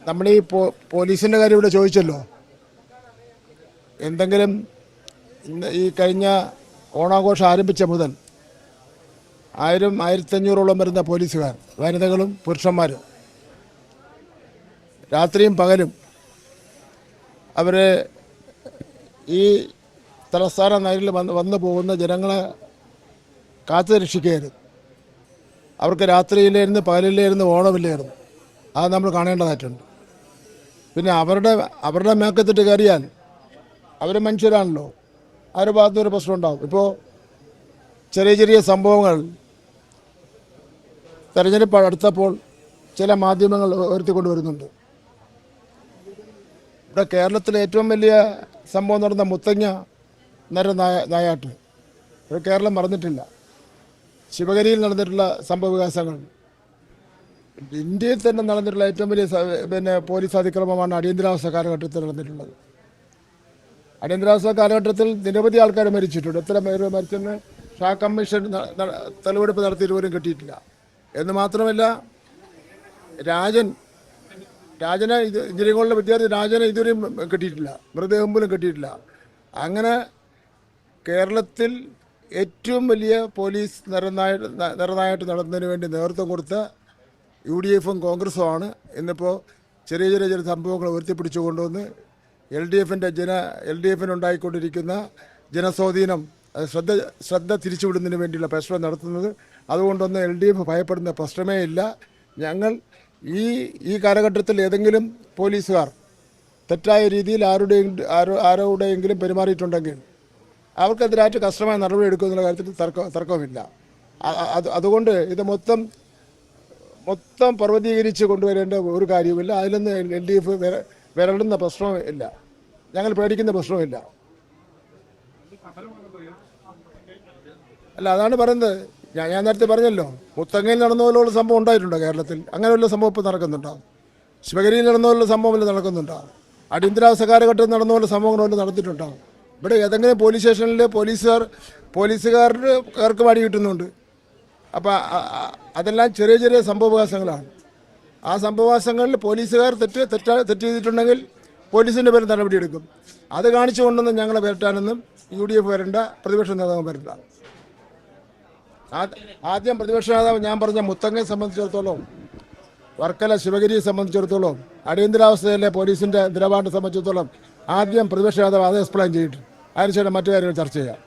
നമ്മൾ ഈ പോലീസിൻ്റെ കാര്യം ഇവിടെ ചോദിച്ചല്ലോ. എന്തെങ്കിലും ഈ കഴിഞ്ഞ ഓണാഘോഷം ആരംഭിച്ച മുതൽ 1000-1500ഓളം വരുന്ന പോലീസുകാർ, വനിതകളും പുരുഷന്മാരും, രാത്രിയും പകലും അവർ ഈ തലസ്ഥാന നഗരിൽ വന്നു പോകുന്ന ജനങ്ങളെ കാത്തു രക്ഷിക്കുകയായിരുന്നു. അവർക്ക് രാത്രിയിലായിരുന്നു പകലിലായിരുന്നു ഓണമില്ലായിരുന്നു. അത് നമ്മൾ കാണേണ്ടതായിട്ടുണ്ട്. പിന്നെ അവരുടെ മേക്കത്തിട്ട് കയറിയാൽ അവർ മനുഷ്യരാണല്ലോ, അവരുടെ ഭാഗത്തൊരു പ്രശ്നം ഉണ്ടാകും. ഇപ്പോൾ ചെറിയ ചെറിയ സംഭവങ്ങൾ തെരഞ്ഞെടുപ്പ് അടുത്തപ്പോൾ ചില മാധ്യമങ്ങൾ ഉയർത്തിക്കൊണ്ട് വരുന്നുണ്ട്. ഇവിടെ കേരളത്തിലെ ഏറ്റവും വലിയ സംഭവം നടന്ന മുത്തങ്ങ നായാട്ട് കേരളം മറന്നിട്ടില്ല. ശിവഗിരിയിൽ നടന്നിട്ടുള്ള സംഭവ വികാസങ്ങൾ, ഇന്ത്യയിൽ തന്നെ നടന്നിട്ടുള്ള ഏറ്റവും വലിയ പോലീസ് അതിക്രമമാണ് അടിയന്തരാവസ്ഥ കാലഘട്ടത്തിൽ നടന്നിട്ടുള്ളത്. അടിയന്തരാവസ്ഥ കാലഘട്ടത്തിൽ നിരവധി ആൾക്കാർ മരിച്ചിട്ടുണ്ട്. എത്ര പേര് മരിച്ചെന്ന് ഷാ കമ്മീഷൻ തെളിവെടുപ്പ് നടത്തിയിട്ട് പോലും കിട്ടിയിട്ടില്ല. എന്ന് മാത്രമല്ല, രാജനെ എഞ്ചിനീയറിംഗ് കോളേജിലെ വിദ്യാർത്ഥി രാജനെ ഇതുവരെയും കിട്ടിയിട്ടില്ല, മൃതദേഹം പോലും കിട്ടിയിട്ടില്ല. അങ്ങനെ കേരളത്തിൽ ഏറ്റവും വലിയ പോലീസ് നിറനായിട്ട് നടന്നതിന് വേണ്ടി നേതൃത്വം കൊടുത്ത UDF-ഉം കോൺഗ്രസുമാണ് ഇന്നിപ്പോൾ ചെറിയ സംഭവങ്ങൾ ഉയർത്തിപ്പിടിച്ചു കൊണ്ടുവന്ന് LDF-നുണ്ടായിക്കൊണ്ടിരിക്കുന്ന ജനസ്വാധീനം ശ്രദ്ധ തിരിച്ചുവിടുന്നതിന് വേണ്ടിയുള്ള പരിശ്രമം നടത്തുന്നത്. അതുകൊണ്ടൊന്നും LDF ഭയപ്പെടുന്ന പ്രശ്നമേ ഇല്ല. ഞങ്ങൾ ഈ കാലഘട്ടത്തിൽ ഏതെങ്കിലും പോലീസുകാർ തെറ്റായ രീതിയിൽ ആരോടെങ്കിലും പെരുമാറിയിട്ടുണ്ടെങ്കിൽ അവർക്കെതിരായിട്ട് കർശനമായ നടപടി എടുക്കുമെന്നുള്ള കാര്യത്തിൽ തർക്കമില്ല. അതുകൊണ്ട് ഇത് മൊത്തം പർവ്വതീകരിച്ച് കൊണ്ടുവരേണ്ട ഒരു കാര്യവുമില്ല. അതിലൊന്നും LDF വിരളുന്ന പ്രശ്നമില്ല, ഞങ്ങൾ പേടിക്കുന്ന പ്രശ്നമില്ല. അല്ല, അതാണ് പറയുന്നത്. ഞാൻ നേരത്തെ പറഞ്ഞല്ലോ, മുത്തങ്ങയിൽ നടന്ന പോലുള്ള സംഭവം ഉണ്ടായിട്ടുണ്ടോ കേരളത്തിൽ? അങ്ങനെ വല്ല സംഭവം ഇപ്പോൾ നടക്കുന്നുണ്ടാകും. ശിവഗിരിയിൽ നടന്ന പോലുള്ള സംഭവം വല്ല നടക്കുന്നുണ്ടാകും. അടിയന്തരാവസ്ഥ കാലഘട്ടത്തിൽ നടന്ന പോലെ സംഭവങ്ങൾ വല്ല നടത്തിയിട്ടുണ്ടാകും. ഇവിടെ ഏതെങ്കിലും പോലീസ് സ്റ്റേഷനിൽ പോലീസുകാർക്ക് പണി കിട്ടുന്നുണ്ട്. അപ്പോൾ അതെല്ലാം ചെറിയ സംഭവവികാസങ്ങളാണ്. ആ സംഭവവികാസങ്ങളിൽ പോലീസുകാർ തെറ്റ് ചെയ്തിട്ടുണ്ടെങ്കിൽ പോലീസിൻ്റെ പേരിൽ നടപടിയെടുക്കും. അത് കാണിച്ചുകൊണ്ടൊന്നും ഞങ്ങളെ വരട്ടാനൊന്നും UDF വരണ്ട, പ്രതിപക്ഷ നേതാവ് വരണ്ട. ആദ്യം പ്രതിപക്ഷ നേതാവ് ഞാൻ പറഞ്ഞ മുത്തങ്ങയെ സംബന്ധിച്ചിടത്തോളം, വർക്കല ശിവഗിരിയെ സംബന്ധിച്ചിടത്തോളം, അടിയന്തരാവസ്ഥയിലെ പോലീസിൻ്റെ നിലപാടിനെ സംബന്ധിച്ചിടത്തോളം ആദ്യം പ്രതിപക്ഷ നേതാവ് അത് എക്സ്പ്ലെയിൻ ചെയ്തിട്ട് അതിനുശേഷം മറ്റു കാര്യങ്ങൾ ചർച്ച ചെയ്യാം.